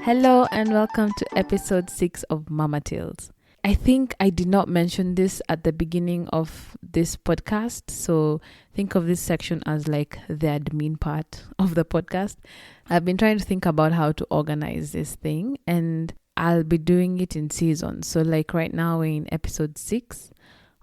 Hello and welcome to episode 6 of Mama Tales. I think I did not mention this at the beginning of this podcast, so think of this section as like the admin part of the podcast. I've been trying to think about how to organize this thing, and I'll be doing it in seasons. So like right now we're in episode 6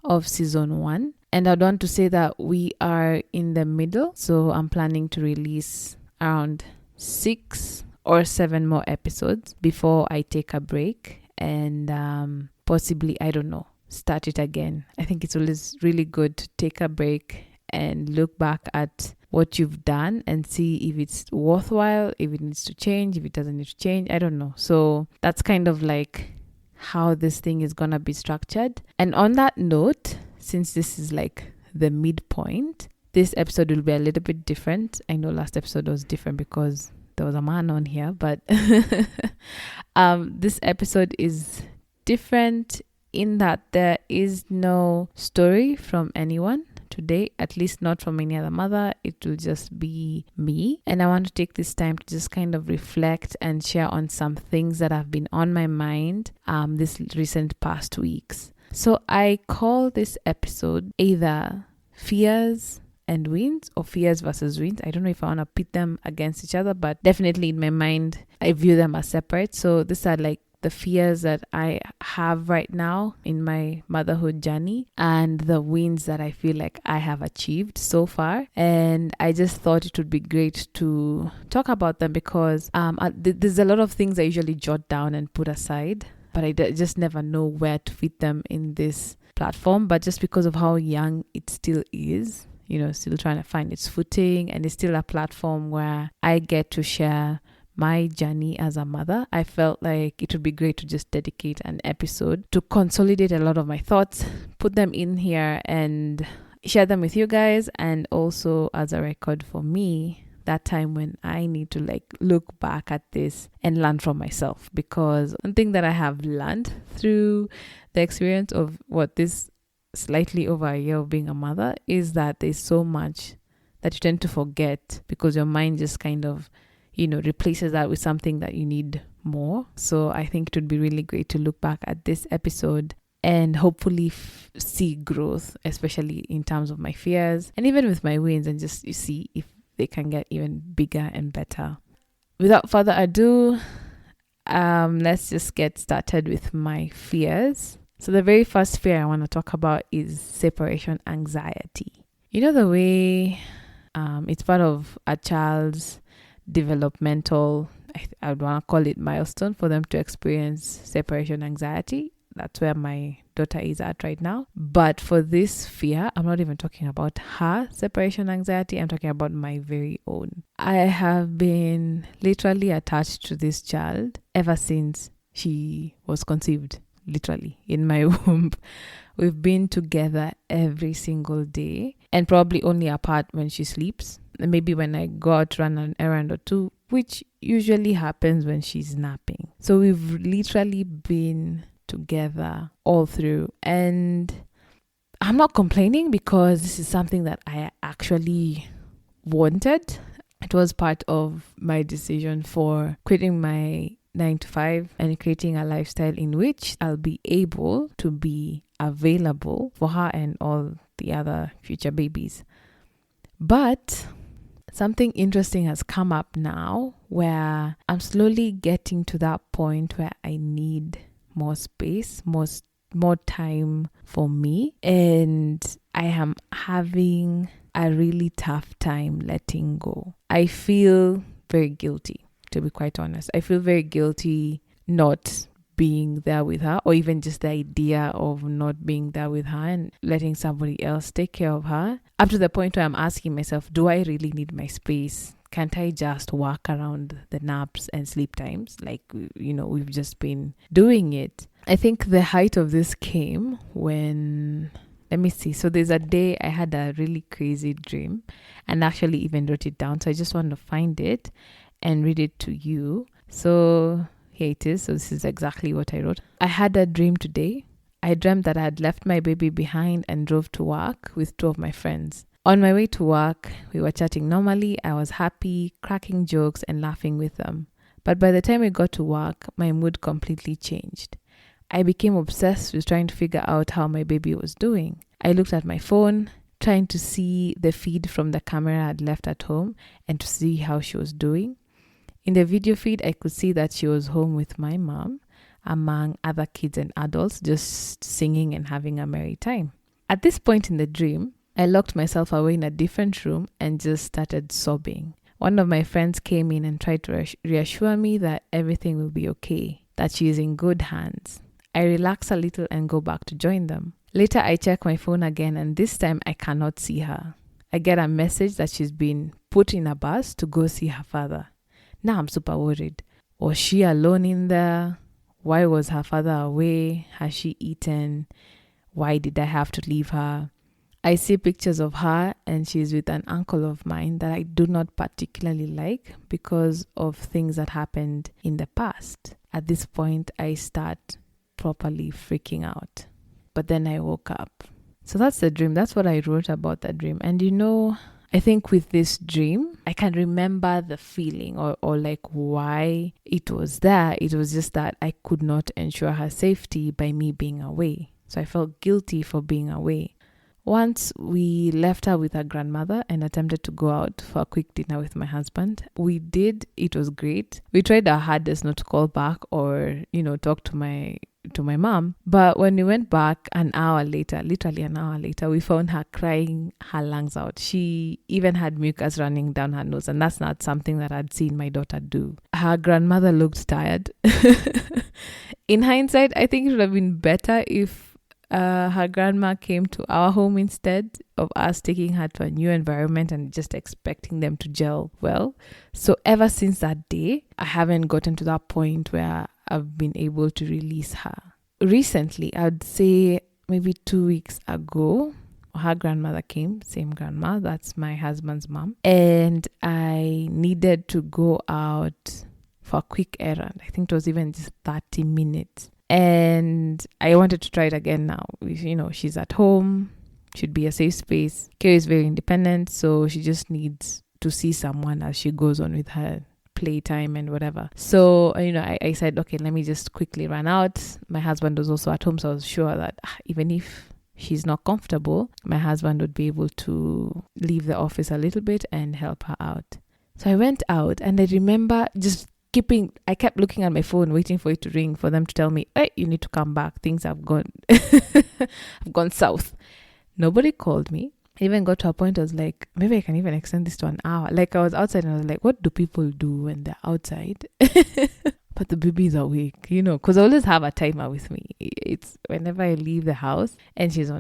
of season 1, and I'd want to say that we are in the middle, so I'm planning to release around 6 or 7 more episodes before I take a break and possibly, I don't know, start it again. I think it's always really good to take a break and look back at what you've done and see if it's worthwhile, if it needs to change, if it doesn't need to change. I don't know. So that's kind of like how this thing is gonna be structured. And on that note, since this is like the midpoint, this episode will be a little bit different. I know last episode was different because there was a man on here, but this episode is different in that there is no story from anyone today, at least not from any other mother. It will just be me, and I want to take this time to just kind of reflect and share on some things that have been on my mind this recent past weeks. So I call this episode either fears and wins or fears versus wins. I don't know if I want to pit them against each other, but definitely in my mind I view them as separate. So these are like the fears that I have right now in my motherhood journey and the wins that I feel like I have achieved so far. And I just thought it would be great to talk about them because there's a lot of things I usually jot down and put aside, but I just never know where to fit them in this platform. But just because of how young it still is, still trying to find its footing, and it's still a platform where I get to share my journey as a mother, I felt like it would be great to just dedicate an episode to consolidate a lot of my thoughts, put them in here and share them with you guys, and also as a record for me, that time when I need to like look back at this and learn from myself. Because one thing that I have learned through the experience of this slightly over a year of being a mother is that there's so much that you tend to forget because your mind just kind of replaces that with something that you need more. So I think it would be really great to look back at this episode and hopefully see growth, especially in terms of my fears and even with my wins, and just see if they can get even bigger and better. Without further ado, let's just get started with my fears. So the very first fear I want to talk about is separation anxiety. The way it's part of a child's developmental, I would want to call it milestone for them to experience separation anxiety. That's where my daughter is at right now. But for this fear, I'm not even talking about her separation anxiety. I'm talking about my very own. I have been literally attached to this child ever since she was conceived. Literally in my womb. We've been together every single day, and probably only apart when she sleeps. Maybe when I go out to run an errand or two, which usually happens when she's napping. So we've literally been together all through, and I'm not complaining because this is something that I actually wanted. It was part of my decision for quitting my 9 to 5 and creating a lifestyle in which I'll be able to be available for her and all the other future babies. But something interesting has come up now where I'm slowly getting to that point where I need more space, more time for me, and I am having a really tough time letting go. I feel very guilty. To be quite honest, I feel very guilty not being there with her, or even just the idea of not being there with her and letting somebody else take care of her, up to the point where I'm asking myself, do I really need my space? Can't I just work around the naps and sleep times like we've just been doing it? I think the height of this came when, let me see, so there's a day I had a really crazy dream and actually even wrote it down, so I just want to find it and read it to you. So here it is. So this is exactly what I wrote. I had a dream today. I dreamt that I had left my baby behind and drove to work with 2 of my friends. On my way to work, we were chatting normally. I was happy, cracking jokes and laughing with them. But by the time we got to work, my mood completely changed. I became obsessed with trying to figure out how my baby was doing. I looked at my phone, trying to see the feed from the camera I'd left at home and to see how she was doing. In the video feed, I could see that she was home with my mom, among other kids and adults, just singing and having a merry time. At this point in the dream, I locked myself away in a different room and just started sobbing. One of my friends came in and tried to reassure me that everything will be okay, that she is in good hands. I relax a little and go back to join them. Later, I check my phone again, and this time I cannot see her. I get a message that she's been put in a bus to go see her father. Now I'm super worried. Was she alone in there? Why was her father away? Has she eaten? Why did I have to leave her? I see pictures of her, and she's with an uncle of mine that I do not particularly like because of things that happened in the past. At this point, I start properly freaking out. But then I woke up. So that's the dream. That's what I wrote about that dream. And I think with this dream, I can remember the feeling or like why it was there. It was just that I could not ensure her safety by me being away. So I felt guilty for being away. Once we left her with her grandmother and attempted to go out for a quick dinner with my husband. We did. It was great. We tried our hardest not to call back or, talk to my mom. But when we went back literally an hour later, we found her crying her lungs out. She even had mucus running down her nose, and that's not something that I'd seen my daughter do. Her grandmother looked tired. In hindsight, I think it would have been better if her grandma came to our home instead of us taking her to a new environment and just expecting them to gel well. So ever since that day, I haven't gotten to that point where I've been able to release her. Recently, I'd say maybe 2 weeks ago, her grandmother came, same grandma, that's my husband's mom, and I needed to go out for a quick errand. I think it was even just 30 minutes. And I wanted to try it again now. She's at home, should be a safe space. Kay is very independent, so she just needs to see someone as she goes on with her playtime and whatever. So, I said, okay, let me just quickly run out. My husband was also at home, so I was sure that even if she's not comfortable, my husband would be able to leave the office a little bit and help her out. So I went out, and I remember I kept looking at my phone, waiting for it to ring, for them to tell me, hey, you need to come back. Things have gone, have gone south. Nobody called me. I even got to a point I was like, maybe I can even extend this to an hour. Like I was outside and I was like, what do people do when they're outside? But the baby is awake, because I always have a timer with me. It's whenever I leave the house and she's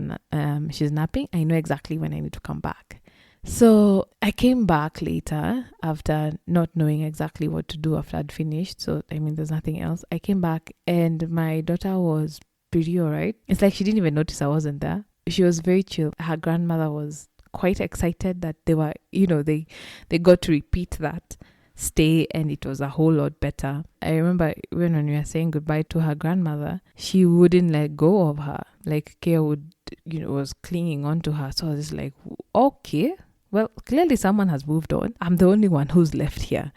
napping, I know exactly when I need to come back. So I came back later after not knowing exactly what to do after I'd finished. So, there's nothing else. I came back and my daughter was pretty all right. It's like she didn't even notice I wasn't there. She was very chill. Her grandmother was quite excited that they were, they got to repeat that stay, and it was a whole lot better. I remember when we were saying goodbye to her grandmother, she wouldn't let go of her. Like Kaya was clinging on to her. So I was just like, okay. Well, clearly someone has moved on. I'm the only one who's left here.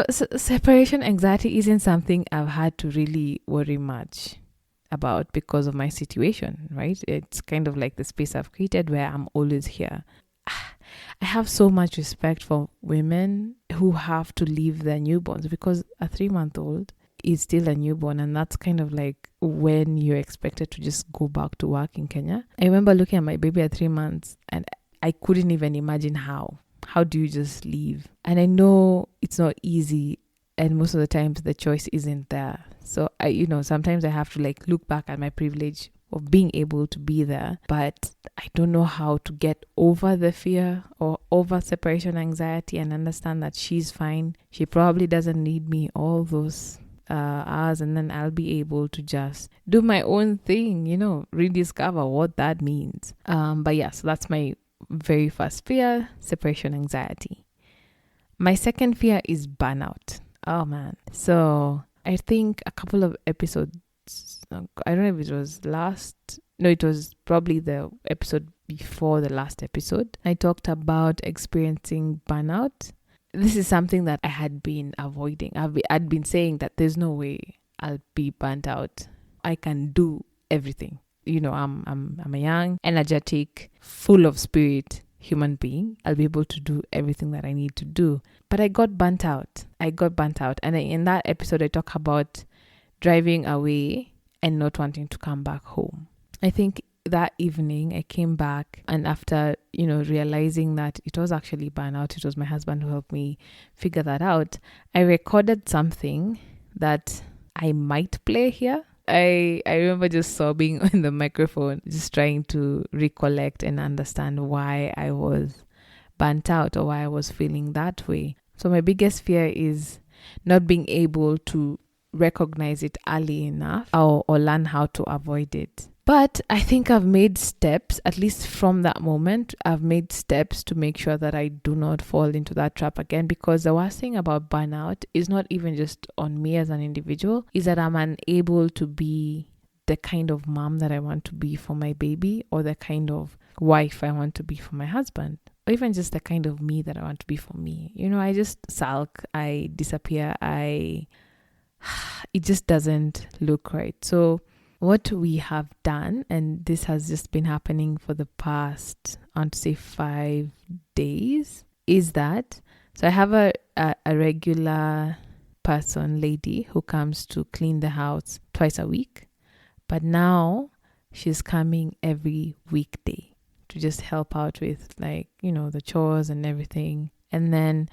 Separation anxiety isn't something I've had to really worry much about because of my situation, right? It's kind of like the space I've created where I'm always here. I have so much respect for women who have to leave their newborns because a 3-month-old is still a newborn, and that's kind of like when you're expected to just go back to work in Kenya. I remember looking at my baby at 3 months and I couldn't even imagine how. How do you just leave? And I know it's not easy, and most of the times the choice isn't there. So sometimes I have to look back at my privilege of being able to be there, but I don't know how to get over the fear or over separation anxiety and understand that she's fine. She probably doesn't need me all those hours, and then I'll be able to just do my own thing, rediscover what that means. But yeah, so that's my very first fear, separation anxiety. My second fear is burnout. Oh man. So I think a couple of episodes, I don't know if it was it was probably the episode before the last episode, I talked about experiencing burnout. this is something that I had been avoiding. I'd been saying that there's no way I'll be burnt out. I can do everything. I'm a young, energetic, full of spirit human being. I'll be able to do everything that I need to do. But I got burnt out. And in that episode, I talk about driving away and not wanting to come back home. I think that evening I came back, and after, realizing that it was actually burnout, it was my husband who helped me figure that out. I recorded something that I might play here. I remember just sobbing on the microphone, just trying to recollect and understand why I was burnt out or why I was feeling that way. So my biggest fear is not being able to recognize it early enough or learn how to avoid it. But I think I've made steps, at least from that moment, I've made steps to make sure that I do not fall into that trap again, because the worst thing about burnout is not even just on me as an individual, is that I'm unable to be the kind of mom that I want to be for my baby, or the kind of wife I want to be for my husband, or even just the kind of me that I want to be for me. I just sulk, I disappear, it just doesn't look right. So what we have done, and this has just been happening for the past, I want to say 5 days, is that, so I have a regular lady who comes to clean the house twice a week, but now she's coming every weekday to just help out with the chores and everything, and then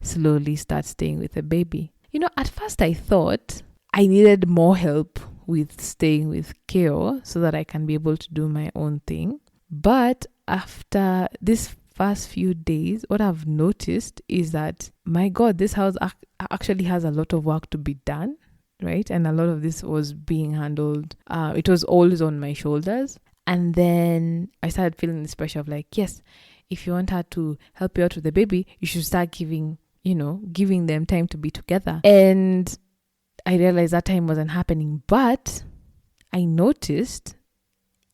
slowly start staying with the baby. At first I thought I needed more help with staying with Keo so that I can be able to do my own thing. But after this first few days, what I've noticed is that, my God, this house actually has a lot of work to be done, right? And a lot of this was being handled. It was always on my shoulders. And then I started feeling this pressure of yes, if you want her to help you out with the baby, you should start giving them time to be together. And I realized that time wasn't happening, but I noticed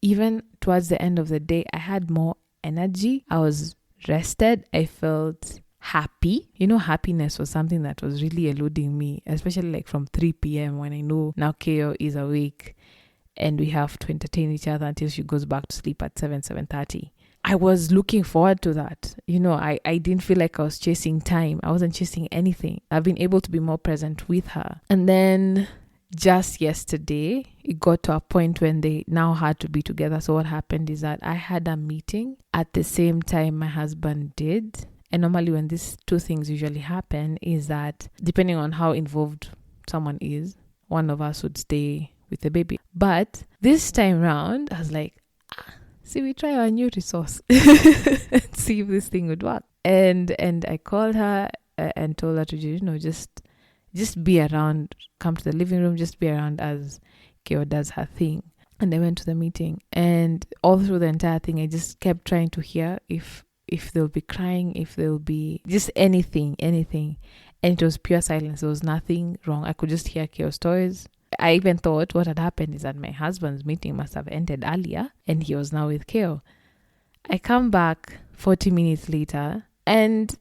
even towards the end of the day, I had more energy. I was rested. I felt happy. Happiness was something that was really eluding me, especially from 3 p.m. when I know now Keo is awake and we have to entertain each other until she goes back to sleep at 7:30. I was looking forward to that. I didn't feel like I was chasing time. I wasn't chasing anything. I've been able to be more present with her. And then just yesterday, it got to a point when they now had to be together. So what happened is that I had a meeting at the same time my husband did. And normally when these two things usually happen is that depending on how involved someone is, one of us would stay with the baby. But this time round, I was like, see, we try our new resource and see if this thing would work. And I called her and told her to, just be around, come to the living room, just be around as Keo does her thing. And I went to the meeting, and all through the entire thing, I just kept trying to hear if they'll be crying, if they'll be just anything. And it was pure silence. There was nothing wrong. I could just hear Keo's toys. I even thought what had happened is that my husband's meeting must have ended earlier and he was now with Keo. I come back 40 minutes later and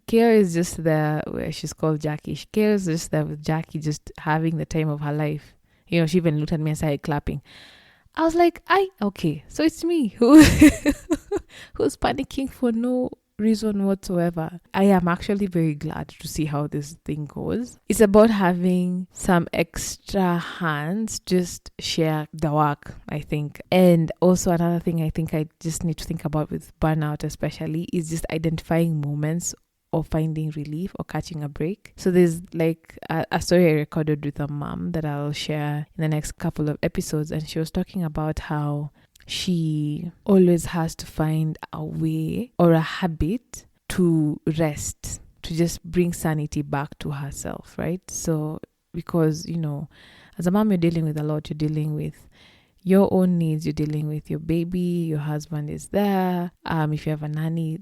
Keo is just there. She's called Jackie. Keo is just there with Jackie, just having the time of her life. She even looked at me and started clapping. I was like, okay, so it's me who's panicking for no reason whatsoever. I am actually very glad to see how this thing goes. It's about having some extra hands just share the work, I think. And also another thing I think I just need to think about with burnout especially is just identifying moments of finding relief or catching a break. So there's a story I recorded with a mom that I'll share in the next couple of episodes, and she was talking about how she always has to find a way or a habit to rest, to just bring sanity back to herself, right? So because, as a mom, you're dealing with a lot. You're dealing with your own needs. You're dealing with your baby. Your husband is there. If you have a nanny,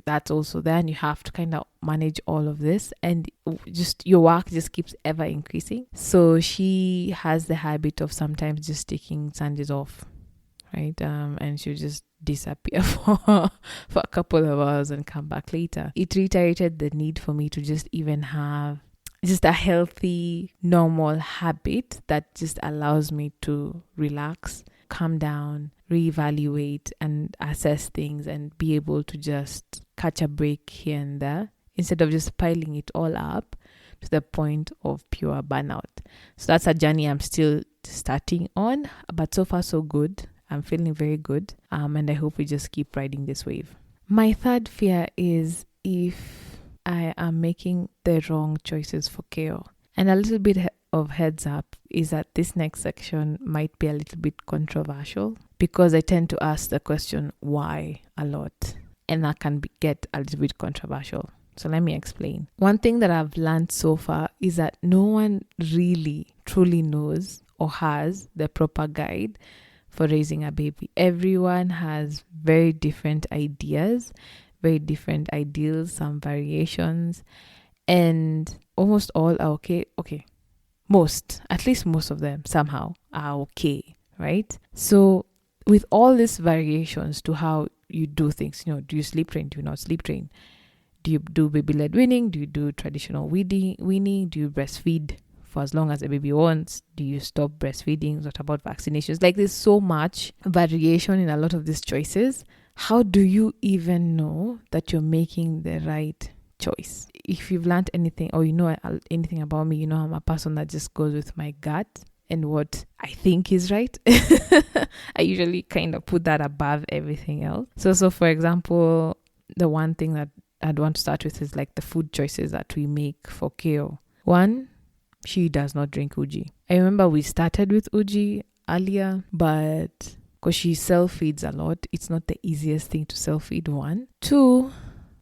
that's also there. And you have to kind of manage all of this. And just your work just keeps ever increasing. So she has the habit of sometimes just taking Sundays off. right? And she'll just disappear for a couple of hours and come back later. It reiterated the need for me to just even have just a healthy, normal habit that just allows me to relax, calm down, reevaluate and assess things and be able to just catch a break here and there instead of just piling it all up to the point of pure burnout. So that's a journey I'm still starting on, but so far so good. I'm feeling very good, and I hope we just keep riding this wave. My third fear is if I am making the wrong choices for KO. And a little bit of heads up is that this next section might be a little bit controversial because I tend to ask the question why a lot, and that can get a little bit controversial. So let me explain. One thing that I've learned so far is that no one really truly knows or has the proper guide for raising a baby. Everyone has very different ideas, very different ideals, some variations, and almost all are okay. At least most of them somehow are okay, right? So with all these variations to how you do things, do you sleep train? Do you not sleep train? Do you do baby-led weaning? Do you do traditional weaning? Do you breastfeed for as long as the baby wants? Do you stop breastfeeding? What about vaccinations? Like, there's so much variation in a lot of these choices. How do you even know that you're making the right choice? If you've learned anything or you know anything about me, I'm a person that just goes with my gut and what I think is right. I usually kind of put that above everything else. So for example, the one thing that I'd want to start with is like the food choices that we make for KO. One, she does not drink uji. I remember we started with uji earlier, but because she self-feeds a lot, it's not the easiest thing to self-feed. One. Two,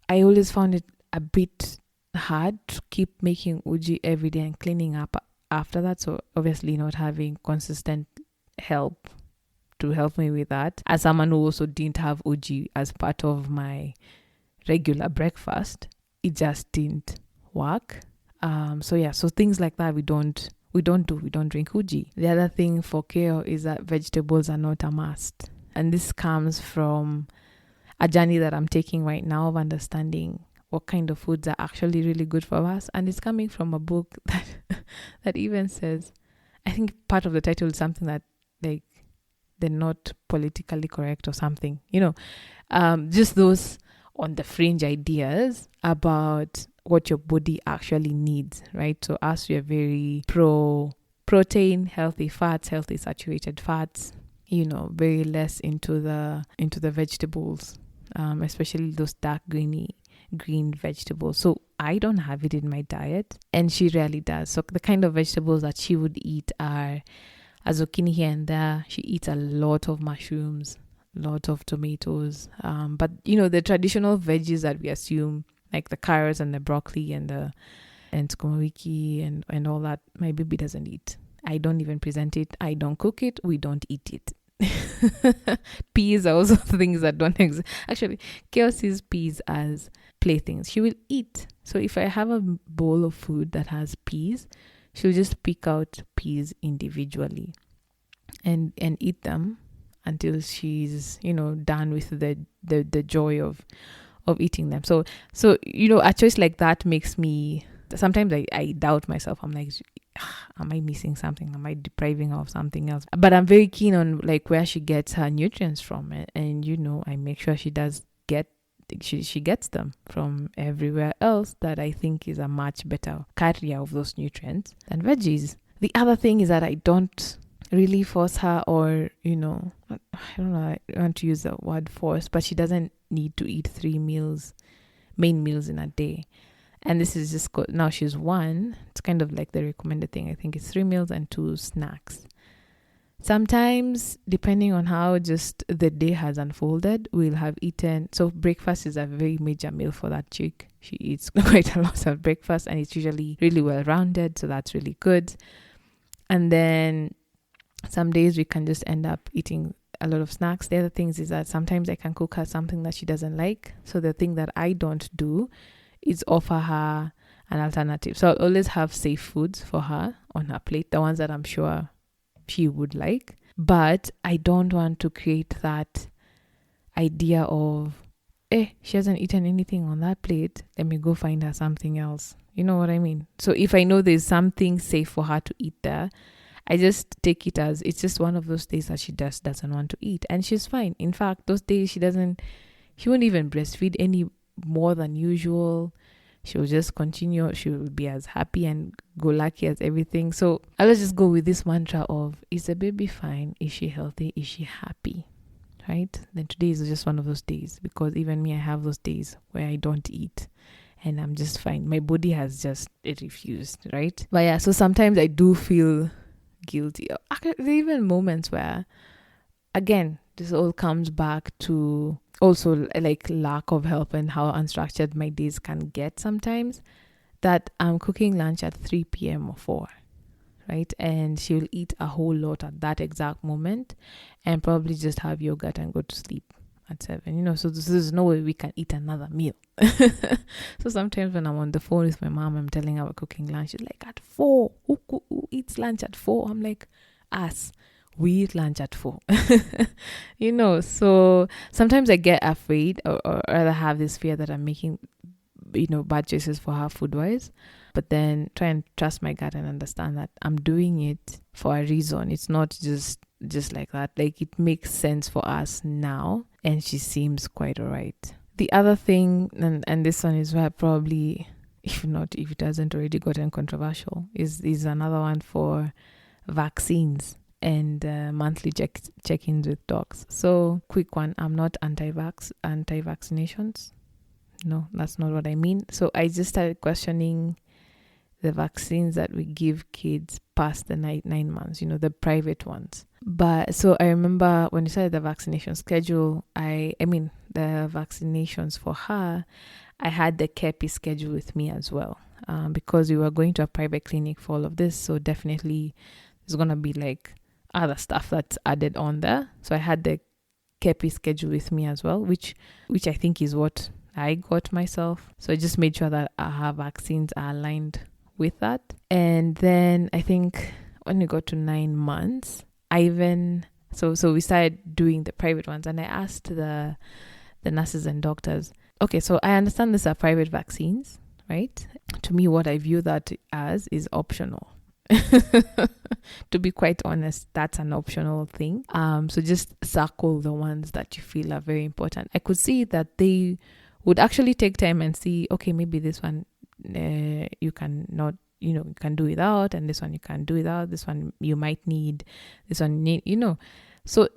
I always found it a bit hard to keep making uji every day and cleaning up after that. So obviously not having consistent help to help me with that. As someone who also didn't have uji as part of my regular breakfast, it just didn't work. So things like that we don't drink uji. The other thing for KO is that vegetables are not a must, and this comes from a journey that I'm taking right now of understanding what kind of foods are actually really good for us, and it's coming from a book that even says, I think part of the title is something that like they're not politically correct or something, just those on the fringe ideas about what your body actually needs, right? So us, we are very pro protein, healthy fats, healthy saturated fats, very less into the vegetables, especially those dark green vegetables. So I don't have it in my diet, and she rarely does. So the kind of vegetables that she would eat are a zucchini here and there. She eats a lot of mushrooms, lot of tomatoes, but the traditional veggies that we assume, like the carrots and the broccoli and sukuma wiki and all that, my baby doesn't eat. I don't even present it. I don't cook it. We don't eat it. Peas are also things that don't exist. Actually, Keo sees peas as playthings. She will eat. So if I have a bowl of food that has peas, she'll just pick out peas individually and eat them until she's done with the joy of eating them. So a choice like that makes me sometimes I doubt myself. I'm like, am I missing something? Am I depriving her of something else? But I'm very keen on like where she gets her nutrients from, and I make sure she does get she gets them from everywhere else that I think is a much better carrier of those nutrients than veggies. The other thing is that I don't really force her, or I don't know, I want to use the word force, but she doesn't need to eat 3 main meals in a day. And this is just now she's 1. It's kind of like the recommended thing. I think it's 3 meals and 2 snacks. Sometimes, depending on how just the day has unfolded, we'll have eaten. So breakfast is a very major meal for that chick. She eats quite a lot of breakfast, and it's usually really well rounded. So that's really good. And then some days we can just end up eating a lot of snacks. The other things is that sometimes I can cook her something that she doesn't like. So the thing that I don't do is offer her an alternative. So I'll always have safe foods for her on her plate, the ones that I'm sure she would like. But I don't want to create that idea of, she hasn't eaten anything on that plate, let me go find her something else. You know what I mean? So if I know there's something safe for her to eat there, I just take it as it's just one of those days that she just doesn't want to eat, and she's fine. In fact, those days she won't even breastfeed any more than usual. She'll just continue. She will be as happy and go lucky as everything. So I let's just go with this mantra of, is the baby fine? Is she healthy? Is she happy? Right? Then today is just one of those days, because even me, I have those days where I don't eat and I'm just fine. My body has just refused, right? But yeah, so sometimes I do feel guilty. There are even moments where, again, this all comes back to also like lack of help and how unstructured my days can get sometimes, that I'm cooking lunch at 3 p.m. or 4, right? And she'll eat a whole lot at that exact moment and probably just have yogurt and go to sleep at 7, so there's no way we can eat another meal. So sometimes when I'm on the phone with my mom, I'm telling her we're cooking lunch. She's like, at 4? Who eats lunch at 4? I'm like, us. We eat lunch at 4. So sometimes I get afraid or rather have this fear that I'm making, bad choices for her food wise. But then try and trust my gut and understand that I'm doing it for a reason. It's not just like that. Like, it makes sense for us now, and she seems quite all right. The other thing, and this one is where probably, if it hasn't already gotten controversial, is another one for vaccines and monthly check-ins with dogs. So, quick one, I'm not anti-vaccinations. No, that's not what I mean. So I just started questioning the vaccines that we give kids past the 9 months, the private ones. But so I remember when you started the vaccination schedule, I mean the vaccinations for her, I had the KEPI schedule with me as well, because we were going to a private clinic for all of this. So definitely there's going to be like other stuff that's added on there. So I had the KEPI schedule with me as well, which I think is what I got myself. So I just made sure that her vaccines are aligned with that. And then I think when we got to 9 months, so we started doing the private ones, and I asked the nurses and doctors, okay, so I understand these are private vaccines, right? To me, what I view that as is optional. To be quite honest, that's an optional thing. So just circle the ones that you feel are very important. I could see that they would actually take time and see, okay, maybe this one you can not, you can do without, and this one you can do without, this one you might need, this one you need, So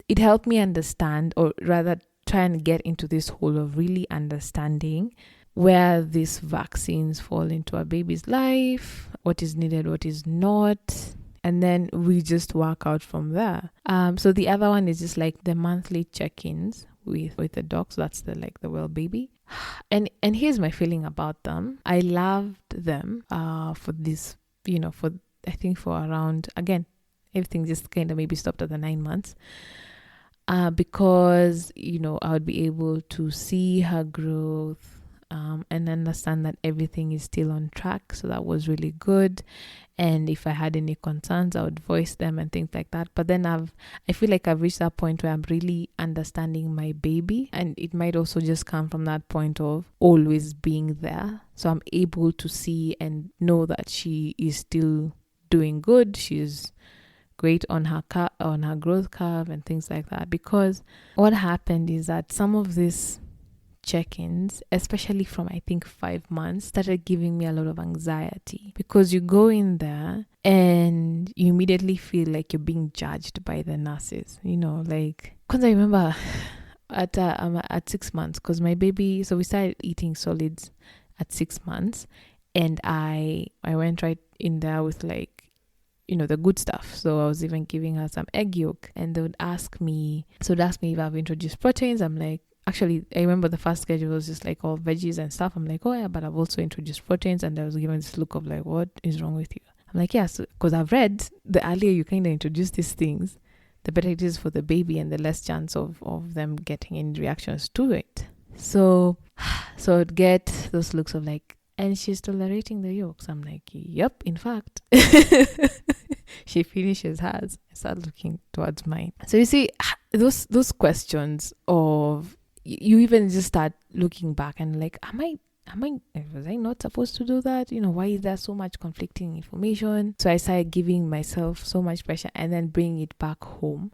it helped me understand, or rather try and get into this hole of really understanding where these vaccines fall into a baby's life, what is needed, what is not, and then we just work out from there. So the other one is just like the monthly check-ins with the dogs. That's the well baby. And here's my feeling about them. I loved them for this, for I think for around, again, everything just kind of maybe stopped at the 9 months. Because, I would be able to see her growth and understand that everything is still on track. So that was really good. And if I had any concerns, I would voice them and things like that. But then I feel like I've reached that point where I'm really understanding my baby. And it might also just come from that point of always being there. So I'm able to see and know that she is still doing good. She's great on her growth curve and things like that. Because what happened is that some of these check-ins, especially from I think 5 months, started giving me a lot of anxiety, because you go in there and you immediately feel like you're being judged by the nurses, because I remember at 6 months, because my baby, so we started eating solids at 6 months, and I went right in there with the good stuff. So I was even giving her some egg yolk, and they would ask me if I've introduced proteins. I'm like, actually, I remember the first schedule was just like all veggies and stuff. I'm like, oh yeah, but I've also introduced proteins. And I was given this look of like, what is wrong with you? I'm like, yeah, because I've read the earlier you kind of introduce these things, the better it is for the baby and the less chance of them getting any reactions to it. So I'd get those looks of like, and she's tolerating the yolks. I'm like, yep, in fact. she finishes hers, I start looking towards mine. So you see, those questions of, you even just start looking back and like, was I not supposed to do that? Why is there so much conflicting information? So I started giving myself so much pressure and then bringing it back home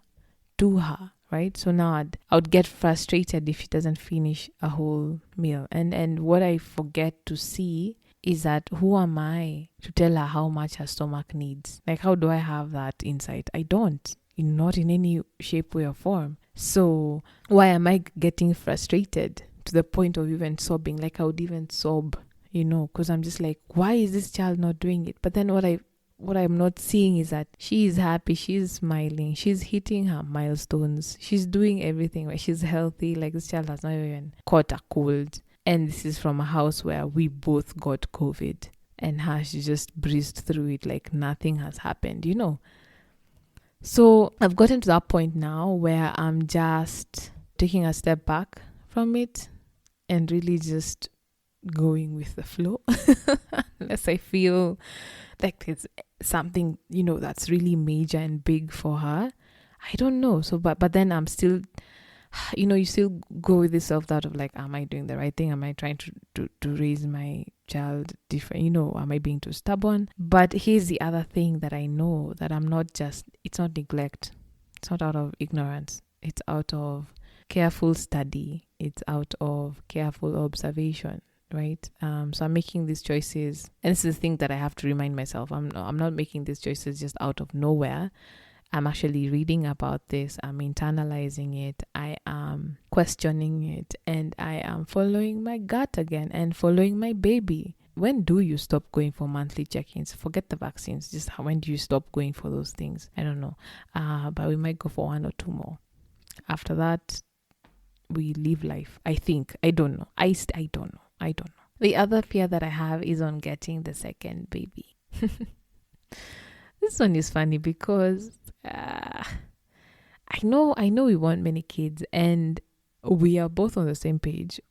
to her, right? So now I would get frustrated if she doesn't finish a whole meal. And what I forget to see is that, who am I to tell her how much her stomach needs? Like, how do I have that insight? I don't. Not in any shape, way, or form. So why am I getting frustrated to the point of even sobbing? Like, I would even sob, because I'm just like, why is this child not doing it? But then what I'm not seeing is that she is happy, she's smiling, she's hitting her milestones, she's doing everything right, she's healthy. Like, this child has not even caught a cold. And this is from a house where we both got COVID. And she just breezed through it like nothing has happened, So I've gotten to that point now where I'm just taking a step back from it and really just going with the flow. Unless I feel like it's something, that's really major and big for her. I don't know. So, but then I'm still, you still go with this self-doubt of like, am I doing the right thing? Am I trying to raise my child different? Am I being too stubborn? But here's the other thing that I know, that I'm not just, it's not neglect. It's not out of ignorance. It's out of careful study. It's out of careful observation. Right. So I'm making these choices, and this is the thing that I have to remind myself. I'm not making these choices just out of nowhere. I'm actually reading about this. I'm internalizing it. I am questioning it, and I am following my gut again and following my baby. When do you stop going for monthly check-ins? Forget the vaccines. Just when do you stop going for those things? I don't know. But we might go for 1 or 2 more. After that, we live life. I think. I don't know. I don't know. The other fear that I have is on getting the second baby. This one is funny because I know we want many kids, and we are both on the same page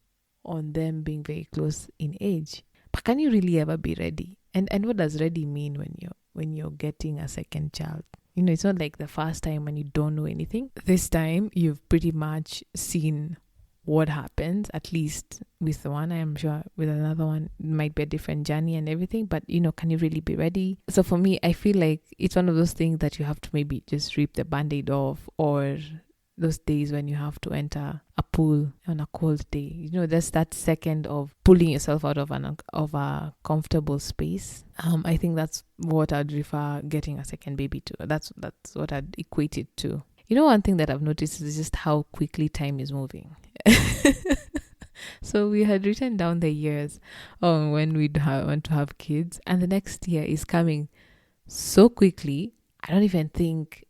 on them being very close in age. But can you really ever be ready? And what does ready mean when you're getting a second child? It's not like the first time when you don't know anything. This time you've pretty much seen what happens, at least with the one. I am sure with another one it might be a different journey and everything, but can you really be ready? So for me, I feel like it's one of those things that you have to maybe just rip the band-aid off, or those days when you have to enter a pool on a cold day. There's that second of pulling yourself out of a comfortable space. I think that's what I'd refer getting a second baby to. That's what I'd equate it to. One thing that I've noticed is just how quickly time is moving. So we had written down the years when we'd want to have kids, and the next year is coming so quickly. I don't even think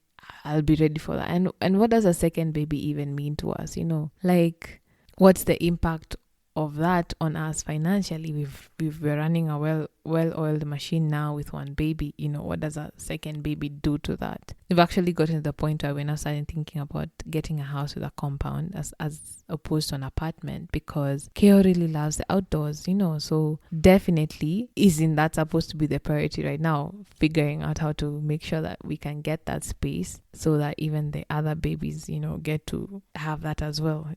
I'll be ready for that. And what does a second baby even mean to us? Like, what's the impact of that on us financially? We're running a well-oiled machine now with one baby. What does a second baby do to that? We've actually gotten to the point where we're now starting thinking about getting a house with a compound as opposed to an apartment, because Keo really loves the outdoors, so definitely isn't that supposed to be the priority right now, figuring out how to make sure that we can get that space so that even the other babies, get to have that as well.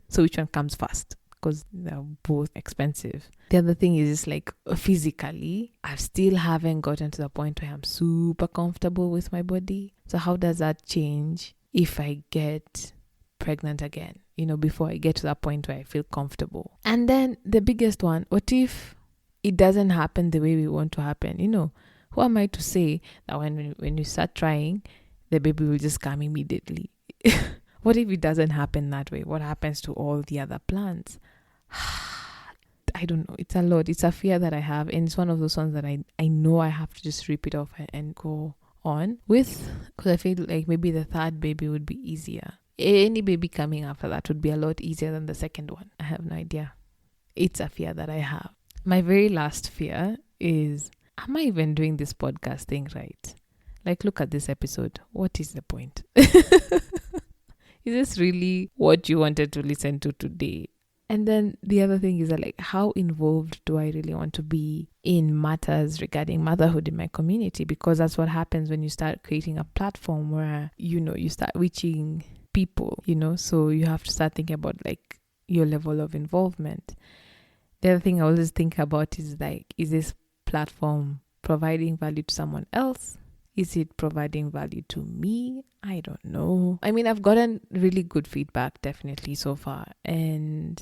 So which one comes first? Because they're both expensive. The other thing is like, physically, I still haven't gotten to the point where I'm super comfortable with my body. So how does that change if I get pregnant again, before I get to that point where I feel comfortable? And then the biggest one, what if it doesn't happen the way we want to happen? Who am I to say that when you start trying, the baby will just come immediately? What if it doesn't happen that way? What happens to all the other plans? I don't know. It's a lot. It's a fear that I have. And it's one of those ones that I know I have to just rip it off and go on with. Because I feel like maybe the third baby would be easier. Any baby coming after that would be a lot easier than the second one. I have no idea. It's a fear that I have. My very last fear is, am I even doing this podcast thing right? Like, look at this episode. What is the point? Is this really what you wanted to listen to today? And then the other thing is that, like, how involved do I really want to be in matters regarding motherhood in my community? Because that's what happens when you start creating a platform where, you start reaching people, so you have to start thinking about, like, your level of involvement. The other thing I always think about is, like, is this platform providing value to someone else? Is it providing value to me? I don't know. I mean, I've gotten really good feedback definitely so far, and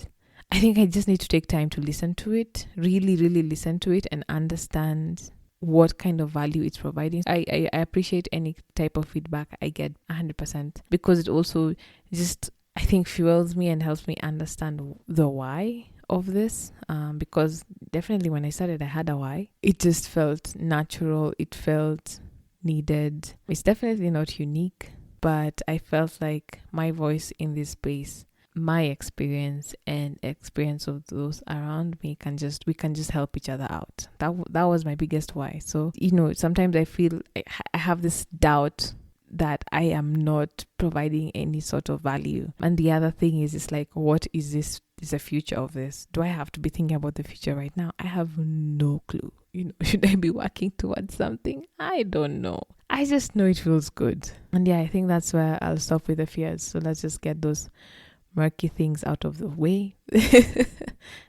I think I just need to take time to listen to it, really, really listen to it and understand what kind of value it's providing. I appreciate any type of feedback I get 100%, because it also just, I think, fuels me and helps me understand the why of this. Because definitely when I started, I had a why. It just felt natural. It felt needed. It's definitely not unique, but I felt like my voice in this space, my experience and experience of those around me we can just help each other out. That was my biggest why. So, sometimes I feel I have this doubt that I am not providing any sort of value. And the other thing is, it's like, what is this? Is the future of this? Do I have to be thinking about the future right now? I have no clue. Should I be working towards something? I don't know. I just know it feels good. And yeah, I think that's where I'll stop with the fears. So let's just get those murky things out of the way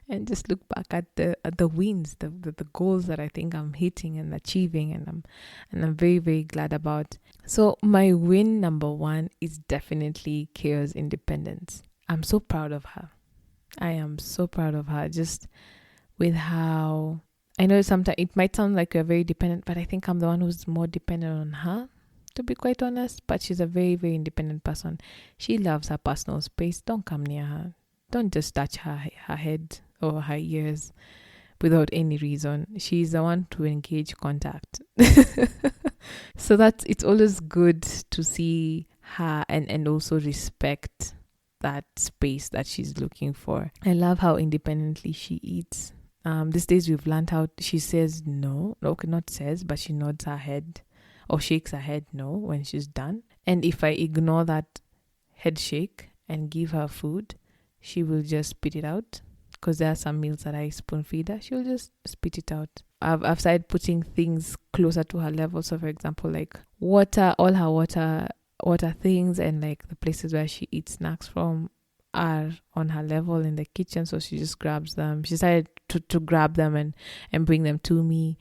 and just look back at the wins, the goals that I think I'm hitting and achieving, and I'm very, very glad about. So my win number one is definitely Kayo's independence. I'm so proud of her. I am so proud of her, just with how, I know sometimes it might sound like you're very dependent, but I think I'm the one who's more dependent on her, to be quite honest. But she's a very, very independent person. She loves her personal space. Don't come near her. Don't just touch her head or her ears without any reason. She's the one to engage contact. So it's always good to see her and also respect that space that she's looking for. I love how independently she eats. These days we've learned how she says no. Okay, not says, but she nods her head or shakes her head no when she's done. And if I ignore that head shake and give her food, she will just spit it out. Because there are some meals that I spoon feed her, she'll just spit it out. I've started putting things closer to her level. So for example, like water, all her water things and like the places where she eats snacks from are on her level in the kitchen. So she just grabs them. She started to grab them and bring them to me.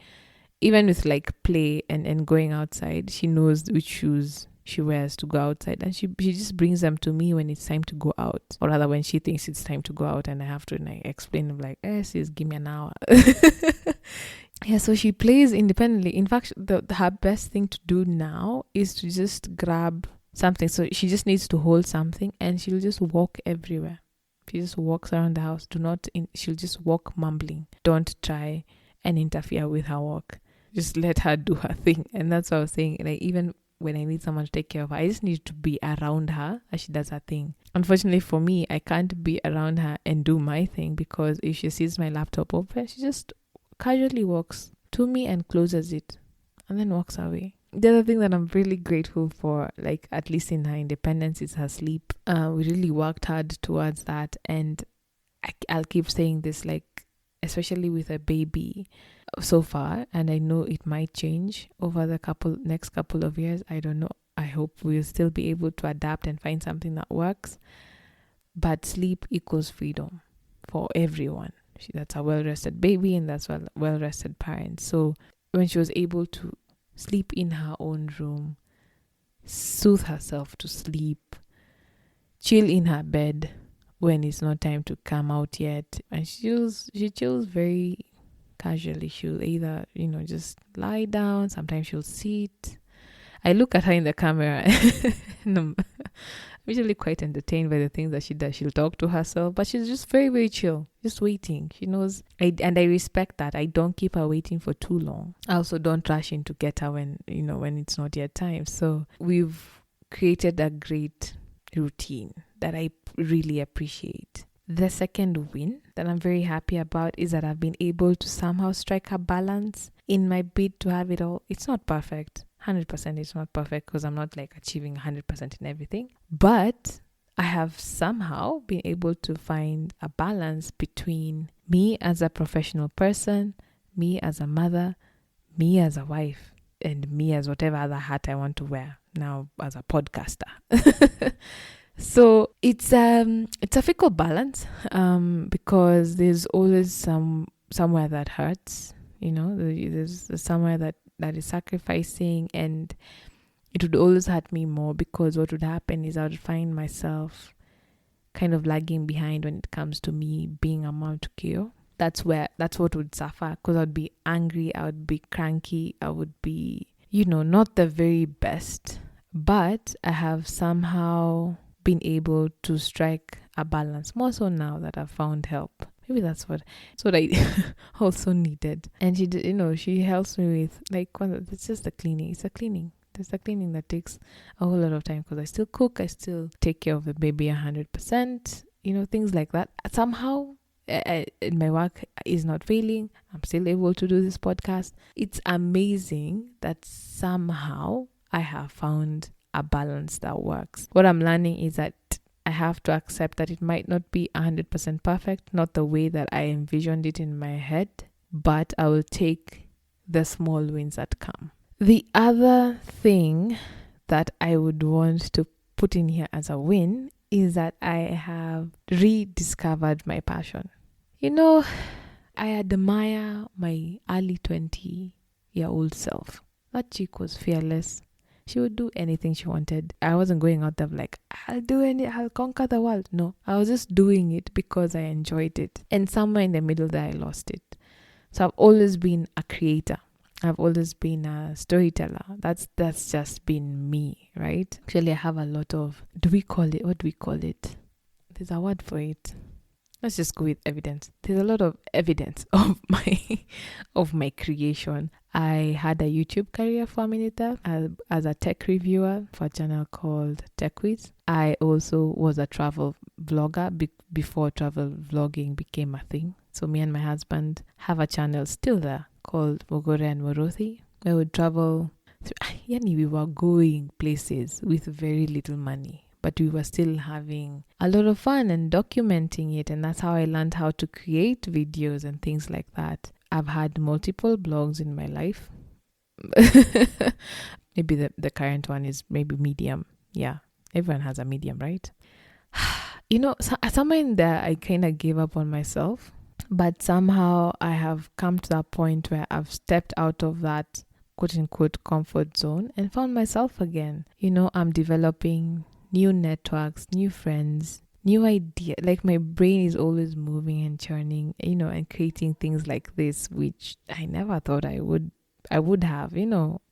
Even with like play and going outside, she knows which shoes she wears to go outside, and she just brings them to me when it's time to go out, or rather when she thinks it's time to go out and I have to like explain, like, sis, give me an hour. Yeah, so she plays independently. In fact, her best thing to do now is to just grab something. So she just needs to hold something and she'll just walk everywhere. She just walks around the house. She'll just walk mumbling. Don't try and interfere with her walk. Just let her do her thing. And that's what I was saying. Like, even when I need someone to take care of her, I just need to be around her as she does her thing. Unfortunately for me, I can't be around her and do my thing, because if she sees my laptop open, she just casually walks to me and closes it and then walks away. The other thing that I'm really grateful for, like at least in her independence, is her sleep. We really worked hard towards that, and I'll keep saying this, like especially with a baby so far, and I know it might change over the next couple of years. I don't know. I hope we'll still be able to adapt and find something that works. But sleep equals freedom for everyone. That's a well-rested baby, and that's a well-rested parent. So when she was able to sleep in her own room, soothe herself to sleep, chill in her bed when it's not time to come out yet, and she chills very casually. She'll either just lie down, sometimes she'll sit. I look at her in the camera and I'm usually quite entertained by the things that she does. She'll talk to herself, but she's just very, very chill, just waiting. She knows, and I respect that. I don't keep her waiting for too long. I also don't rush in to get her when it's not yet time. So we've created a great routine that I really appreciate. The second win that I'm very happy about is that I've been able to somehow strike a balance in my bid to have it all. It's not perfect. 100% it's not perfect, because I'm not like achieving 100% in everything. But I have somehow been able to find a balance between me as a professional person, me as a mother, me as a wife, and me as whatever other hat I want to wear now as a podcaster. So it's a fickle balance, because there's always somewhere that hurts, there's somewhere that is sacrificing, and it would always hurt me more, because what would happen is I would find myself kind of lagging behind when it comes to me being a mom to Kyo. That's what would suffer, because I would be angry, I would be cranky, I would be, not the very best. But I have somehow been able to strike a balance, more so now that I've found help. Maybe that's what I also needed. And she did, she helps me with, it's just the cleaning. It's the cleaning that takes a whole lot of time, because I still cook, I still take care of the baby 100%, things like that. Somehow, my work is not failing. I'm still able to do this podcast. It's amazing that somehow I have found a balance that works. What I'm learning is that I have to accept that it might not be 100% perfect, not the way that I envisioned it in my head, but I will take the small wins that come. The other thing that I would want to put in here as a win is that I have rediscovered my passion. I admire my early 20-year-old self. That chick was fearless. She would do anything she wanted. I wasn't going out there like, I'll conquer the world. No, I was just doing it because I enjoyed it. And somewhere in the middle there, I lost it. So I've always been a creator. I've always been a storyteller. That's just been me, right? Actually, I have a lot of, what do we call it? There's a word for it. Let's just go with evidence. There's a lot of evidence of my creation. I had a YouTube career for a minute there as a tech reviewer for a channel called TechWiz. I also was a travel vlogger before travel vlogging became a thing. So me and my husband have a channel still there called Mogore and Morothi. We would travel we were going places with very little money, but we were still having a lot of fun and documenting it. And that's how I learned how to create videos and things like that. I've had multiple blogs in my life. Maybe the current one is maybe Medium. Yeah, everyone has a Medium, right? Somewhere in there, I kind of gave up on myself. But somehow I have come to that point where I've stepped out of that quote-unquote comfort zone and found myself again. I'm developing new networks, new friends, new ideas. Like my brain is always moving and churning, and creating things like this, which I never thought I would have,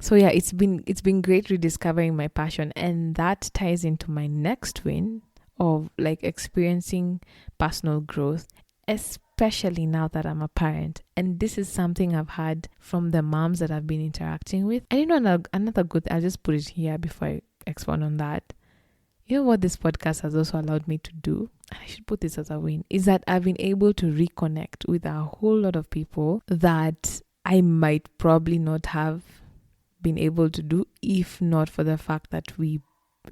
So yeah, it's been great rediscovering my passion, and that ties into my next win of experiencing personal growth, especially now that I'm a parent. And this is something I've had from the moms that I've been interacting with. And another good, I'll just put it here before I expound on that. You know what this podcast has also allowed me to do, and I should put this as a win, is that I've been able to reconnect with a whole lot of people that I might probably not have been able to do if not for the fact that we're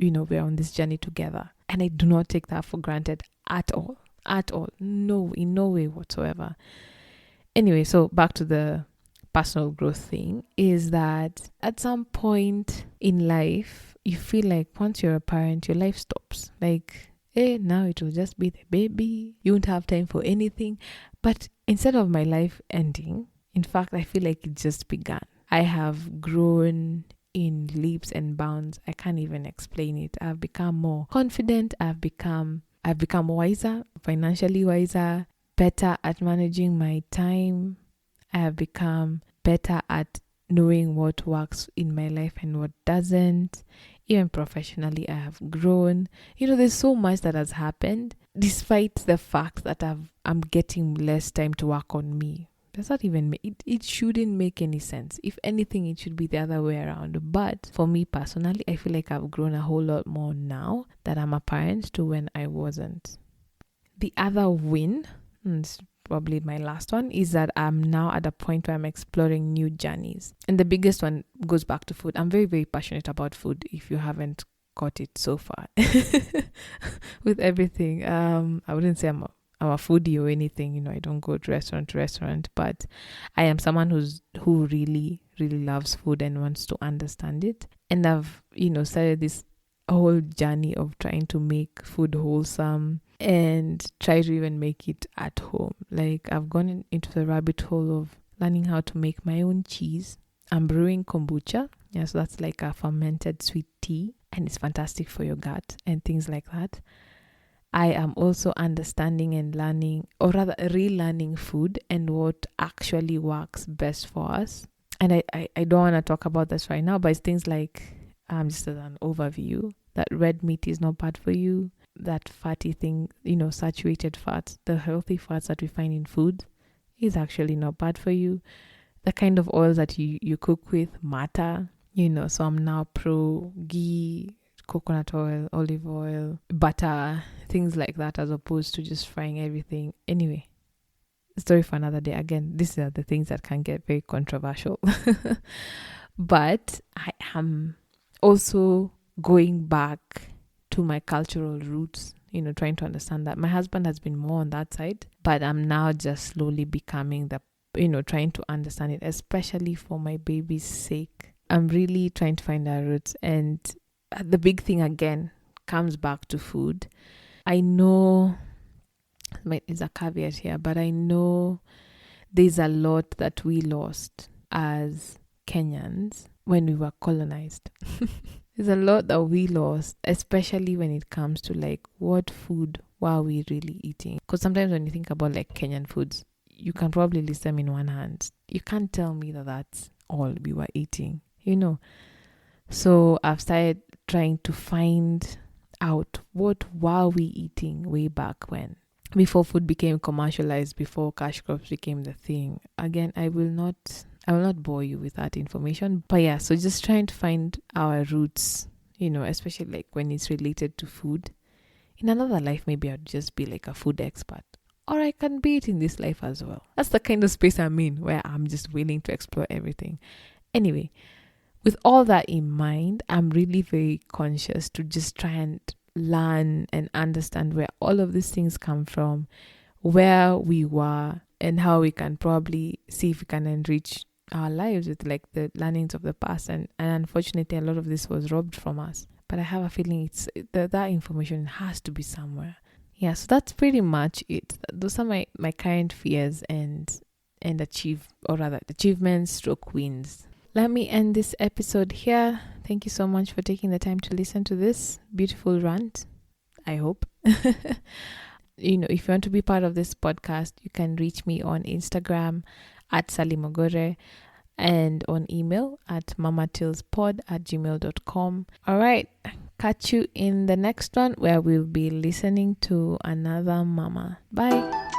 on this journey together. And I do not take that for granted at all. No, in no way whatsoever. Anyway, so back to the personal growth thing, is that at some point in life, you feel like once you're a parent, your life stops. Now it will just be the baby. You won't have time for anything. But instead of my life ending, in fact, I feel like it just began. I have grown in leaps and bounds. I can't even explain it. I've become more confident. I've become wiser, financially wiser, better at managing my time. I have become better at knowing what works in my life and what doesn't. Even professionally, I have grown. There's so much that has happened, despite the fact that I'm getting less time to work on me. Does that even it shouldn't make any sense. If anything, it should be the other way around. But for me personally, I feel like I've grown a whole lot more now that I'm a parent to when I wasn't. The other win, it's probably my last one, is that I'm now at a point where I'm exploring new journeys. And the biggest one goes back to food. I'm very, very passionate about food, if you haven't got it so far with everything. I wouldn't say I'm a foodie or anything. I don't go to restaurant, but I am someone who really, really loves food and wants to understand it. And I've, started this whole journey of trying to make food wholesome and try to even make it at home. Like, I've gone into the rabbit hole of learning how to make my own cheese. I'm brewing kombucha. Yeah, so that's like a fermented sweet tea, and it's fantastic for your gut and things like that. I am also understanding and learning, or rather relearning food and what actually works best for us. And I don't want to talk about this right now, but it's things like, just as an overview, that red meat is not bad for you. That fatty thing, saturated fats, the healthy fats that we find in food is actually not bad for you. The kind of oils that you cook with matter, so I'm now pro ghee, coconut oil, olive oil, butter, things like that, as opposed to just frying everything. Anyway, story for another day. Again, these are the things that can get very controversial. But I am also going back to my cultural roots, trying to understand that. My husband has been more on that side, but I'm now just slowly becoming trying to understand it, especially for my baby's sake. I'm really trying to find our roots. And the big thing again comes back to food. I know it's a caveat here, but I know there's a lot that we lost as Kenyans when we were colonized. There's a lot that we lost, especially when it comes to like what food were we really eating. Because sometimes when you think about like Kenyan foods, you can probably list them in one hand. You can't tell me that that's all we were eating, So I've started trying to find out what were we eating way back when, before food became commercialized, before cash crops became the thing. Again, I will not bore you with that information. But yeah, so just trying to find our roots, especially like when it's related to food. In another life, maybe I'd just be like a food expert. Or I can be it in this life as well. That's the kind of space I'm in, where I'm just willing to explore everything. Anyway, with all that in mind, I'm really very conscious to just try and learn and understand where all of these things come from, where we were, and how we can probably see if we can enrich our lives with like the learnings of the past. And unfortunately, a lot of this was robbed from us. But I have a feeling that information has to be somewhere. Yeah, so that's pretty much it. Those are my current fears and achievements stroke wins. Let me end this episode here. Thank you so much for taking the time to listen to this beautiful rant, I hope. If you want to be part of this podcast, you can reach me on Instagram at Salimogore and on email at mamatillspod@gmail.com. All right. Catch you in the next one, where we'll be listening to another mama. Bye.